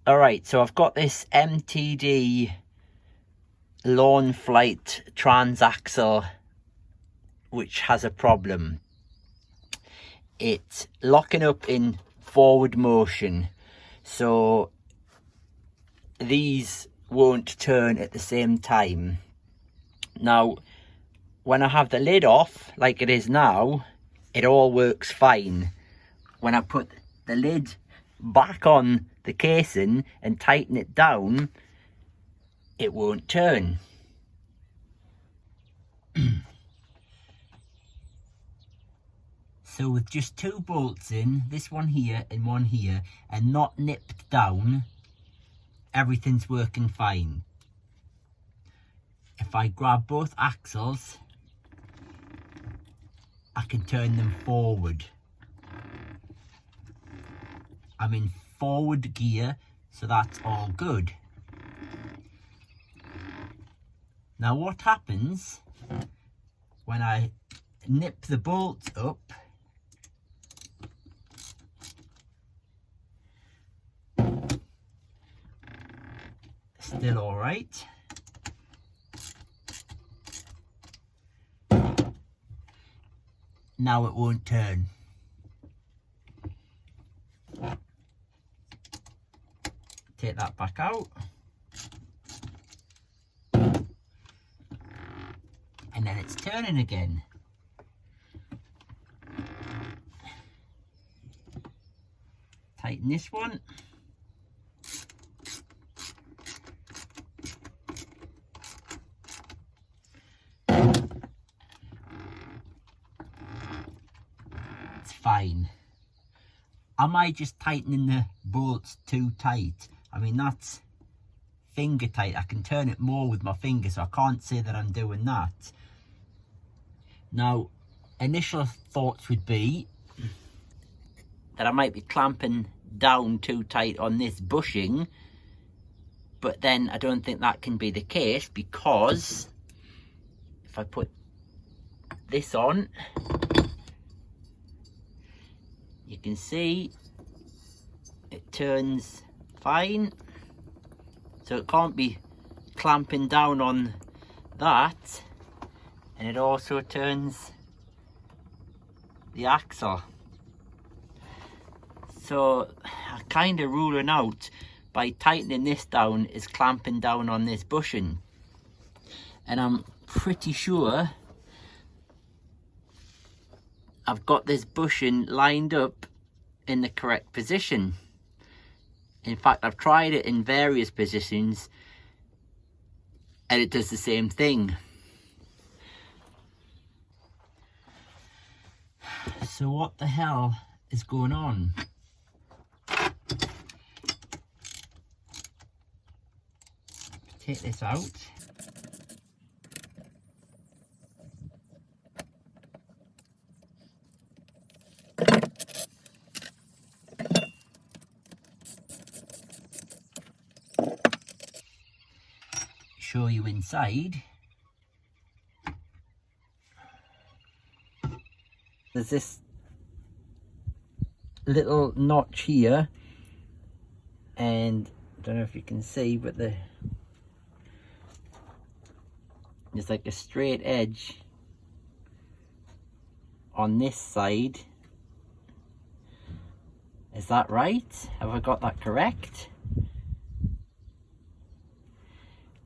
Alright, so I've got this MTD lawnflite transaxle which has a problem. It's locking up in forward motion, so these won't turn at the same time. Now, when I have the lid off, like it is now, it all works fine. When I put the lid back on the casing and tighten it down, it won't turn. So with just two bolts in, this one here and one here, and not nipped down, everything's working fine. If I grab both axles, I can turn them forward. I'm in forward gear, so that's all good. Now what happens when I nip the bolts up? Still all right. Now it won't turn. Take that back out. And then it's turning again. Tighten this one. It's fine. Am I just tightening the bolts too tight? I mean, that's finger tight. I can turn it more with my finger, so I can't say that I'm doing that. Now, initial thoughts would be that I might be clamping down too tight on this bushing, but then I don't think that can be the case, because if I put this on, you can see it turns fine, so it can't be clamping down on that. And it also turns the axle. So I'm kind of ruling out by tightening this down is clamping down on this bushing. And I'm pretty sure I've got this bushing lined up in the correct position. In fact, I've tried it in various positions and it does the same thing. So what the hell is going on? Take this out. Show you inside. There's this little notch here, and I don't know if you can see, but there's like a straight edge on this side. Is that right? Have I got that correct?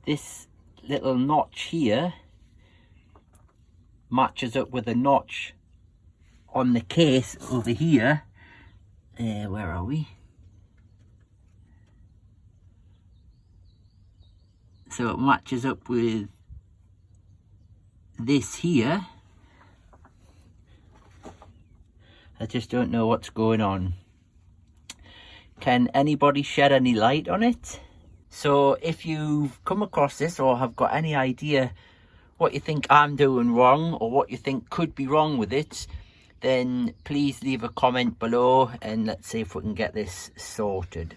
This little notch here matches up with a notch on the case over here. Where are we? So it matches up with this here. I just don't know what's going on. Can anybody shed any light on it? So if you've come across this or have got any idea what you think I'm doing wrong or what you think could be wrong with it, then please leave a comment below and let's see if we can get this sorted.